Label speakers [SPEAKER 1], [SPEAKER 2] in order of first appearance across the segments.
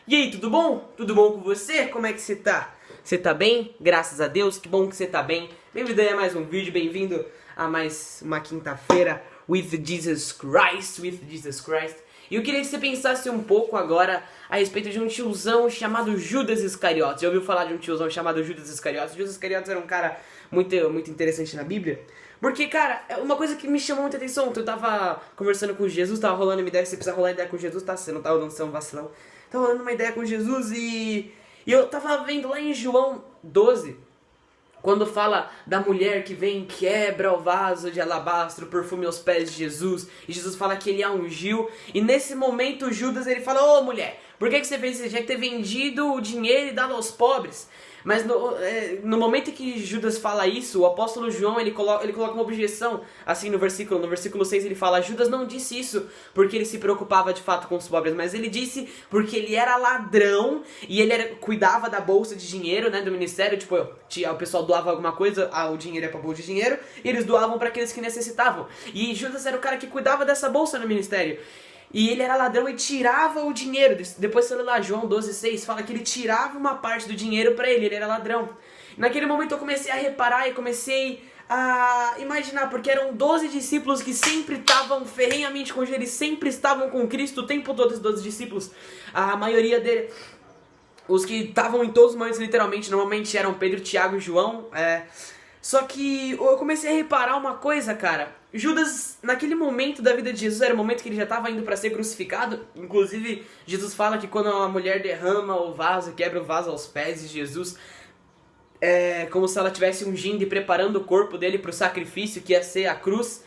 [SPEAKER 1] E aí, tudo bom? Tudo bom com você? Como é que você tá? Você tá bem? Graças a Deus, que bom que você tá bem. Bem-vindo aí a mais um vídeo, bem-vindo a mais uma quinta-feira with Jesus Christ, E eu queria que você pensasse um pouco agora a respeito de um tiozão chamado Judas Iscariotes. Já ouviu falar de um tiozão chamado Judas Iscariotes? Judas Iscariotes era um cara muito interessante na Bíblia. Porque, cara, é uma coisa que me chamou muita atenção. Eu tava conversando com Jesus, tava rolando uma ideia. Você precisa rolar ideia com Jesus, tá? Você não tá rolando, você é um vacilão. Tava rolando uma ideia com Jesus e eu tava vendo lá em João 12, quando fala da mulher que vem, quebra o vaso de alabastro, perfume aos pés de Jesus, e Jesus fala que ele a ungiu, e nesse momento Judas ele fala: ô mulher, por que você fez isso? Você tinha que ter vendido o dinheiro e dado aos pobres. Mas no momento em que Judas fala isso, o apóstolo João ele coloca uma objeção, assim no versículo 6 ele fala: Judas não disse isso porque ele se preocupava de fato com os pobres, mas ele disse porque ele era ladrão e ele cuidava da bolsa de dinheiro, né, do ministério. Tipo, o pessoal doava alguma coisa, o dinheiro é pra bolsa de dinheiro, e eles doavam para aqueles que necessitavam. E Judas era o cara que cuidava dessa bolsa no ministério. E ele era ladrão e tirava o dinheiro. Depois você lê lá João 12,6, fala que ele tirava uma parte do dinheiro pra ele era ladrão. Naquele momento eu comecei a reparar e comecei a imaginar, porque eram 12 discípulos que sempre estavam ferrenhamente com ele, sempre estavam com Cristo o tempo todo, os 12 discípulos. A maioria deles, os que estavam em todos os momentos literalmente, normalmente eram Pedro, Tiago e João. Só que eu comecei a reparar uma coisa, cara. Judas, naquele momento da vida de Jesus, era o momento que ele já estava indo para ser crucificado. Inclusive, Jesus fala que quando a mulher derrama o vaso, quebra o vaso aos pés de Jesus, é como se ela estivesse ungindo e preparando o corpo dele para o sacrifício que ia ser a cruz.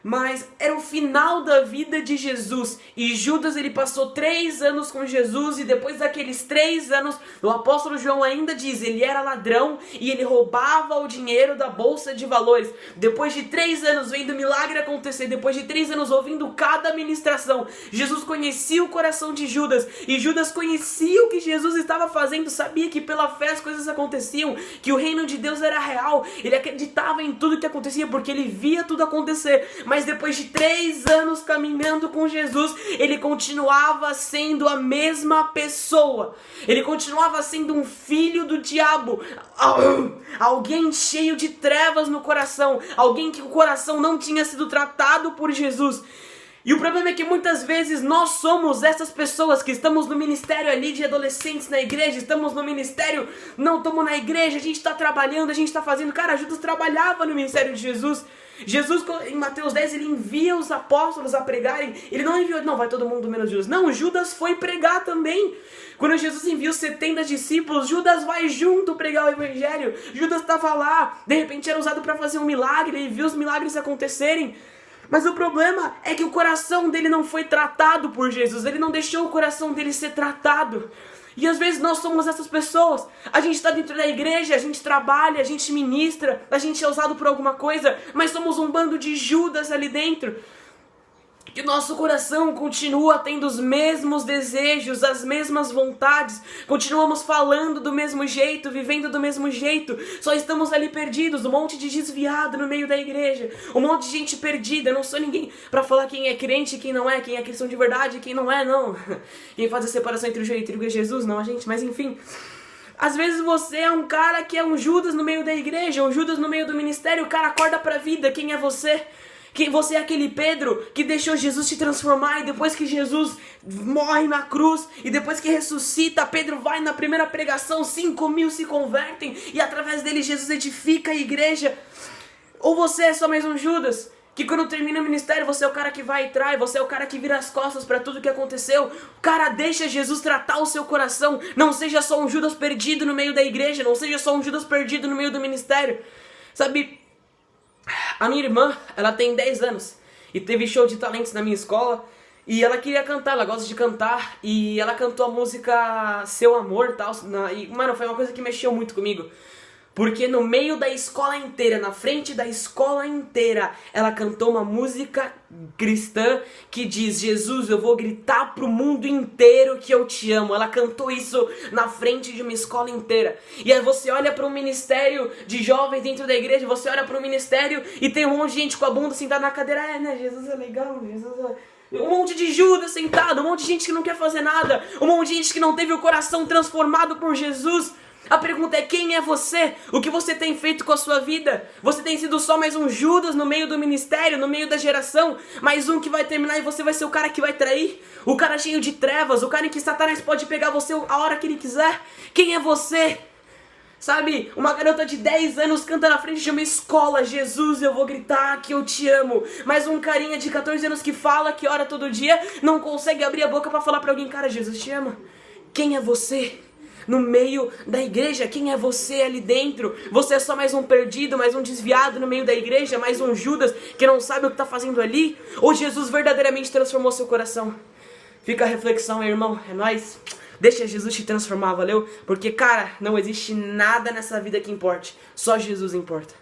[SPEAKER 1] Mas era o final da vida de Jesus. E Judas, ele passou 3 anos com Jesus. E depois daqueles 3 anos, o apóstolo João ainda diz: ele era ladrão e ele roubava o dinheiro da bolsa de valores. Depois de 3 anos vendo o milagre acontecer, depois de 3 anos ouvindo cada ministração, Jesus conhecia o coração de Judas. E Judas conhecia o que Jesus estava fazendo, sabia que pela fé as coisas aconteciam, que o reino de Deus era real. Ele acreditava em tudo que acontecia porque ele via tudo acontecer. Mas depois de 3 anos caminhando com Jesus, ele continuava sendo a mesma pessoa. Ele continuava sendo um filho do diabo. Alguém cheio de trevas no coração. Alguém que o coração não tinha sido tratado por Jesus. E o problema é que muitas vezes nós somos essas pessoas que estamos no ministério ali de adolescentes na igreja, estamos no ministério, não estamos na igreja, a gente está trabalhando, a gente está fazendo. Cara, Judas trabalhava no ministério de Jesus. Jesus, em Mateus 10, ele envia os apóstolos a pregarem. Ele não enviou, não, vai todo mundo menos Judas. Não, Judas foi pregar também. Quando Jesus envia os 70 discípulos, Judas vai junto pregar o evangelho. Judas estava lá, de repente era usado para fazer um milagre, ele viu os milagres acontecerem. Mas o problema é que o coração dele não foi tratado por Jesus. Ele não deixou o coração dele ser tratado. E às vezes nós somos essas pessoas. A gente está dentro da igreja, a gente trabalha, a gente ministra, a gente é usado por alguma coisa, mas somos um bando de Judas ali dentro. Que o nosso coração continua tendo os mesmos desejos, as mesmas vontades. Continuamos falando do mesmo jeito, vivendo do mesmo jeito. Só estamos ali perdidos, um monte de desviado no meio da igreja. Um monte de gente perdida. Eu não sou ninguém para falar quem é crente e quem não é. Quem é cristão de verdade e quem não é, não. Quem faz a separação entre o joio e o trigo é Jesus, não a gente. Mas enfim... Às vezes você é um cara que é um Judas no meio da igreja, um Judas no meio do ministério. O cara acorda pra vida. Quem é você? Você é aquele Pedro que deixou Jesus te transformar, e depois que Jesus morre na cruz e depois que ressuscita, Pedro vai na primeira pregação, 5.000 se convertem e através dele Jesus edifica a igreja. Ou você é só mais um Judas que quando termina o ministério você é o cara que vai e trai, você é o cara que vira as costas para tudo que aconteceu. O cara deixa Jesus tratar o seu coração. Não seja só um Judas perdido no meio da igreja, não seja só um Judas perdido no meio do ministério. Sabe, a minha irmã, ela tem 10 anos e teve show de talentos na minha escola e ela queria cantar, ela gosta de cantar e ela cantou a música Seu Amor e tal. E, mano, foi uma coisa que mexeu muito comigo. Porque no meio da escola inteira, na frente da escola inteira, ela cantou uma música cristã que diz: Jesus, eu vou gritar pro mundo inteiro que eu te amo. Ela cantou isso na frente de uma escola inteira. E aí você olha para um ministério de jovens dentro da igreja, você olha para um ministério e tem um monte de gente com a bunda sentada na cadeira. Né, Jesus é legal, Jesus é... Um monte de Judas sentado, um monte de gente que não quer fazer nada, um monte de gente que não teve o coração transformado por Jesus. A pergunta é: quem é você? O que você tem feito com a sua vida? Você tem sido só mais um Judas no meio do ministério, no meio da geração? Mais um que vai terminar e você vai ser o cara que vai trair? O cara cheio de trevas, o cara em que Satanás pode pegar você a hora que ele quiser? Quem é você? Sabe, uma garota de 10 anos canta na frente de uma escola: Jesus, eu vou gritar que eu te amo. Mas um carinha de 14 anos que fala, que ora todo dia, não consegue abrir a boca pra falar pra alguém: cara, Jesus te ama. Quem é você? No meio da igreja, quem é você ali dentro? Você é só mais um perdido, mais um desviado no meio da igreja, mais um Judas que não sabe o que tá fazendo ali? Ou Jesus verdadeiramente transformou seu coração? Fica a reflexão, irmão, é nóis. Deixa Jesus te transformar, valeu? Porque, cara, não existe nada nessa vida que importe. Só Jesus importa.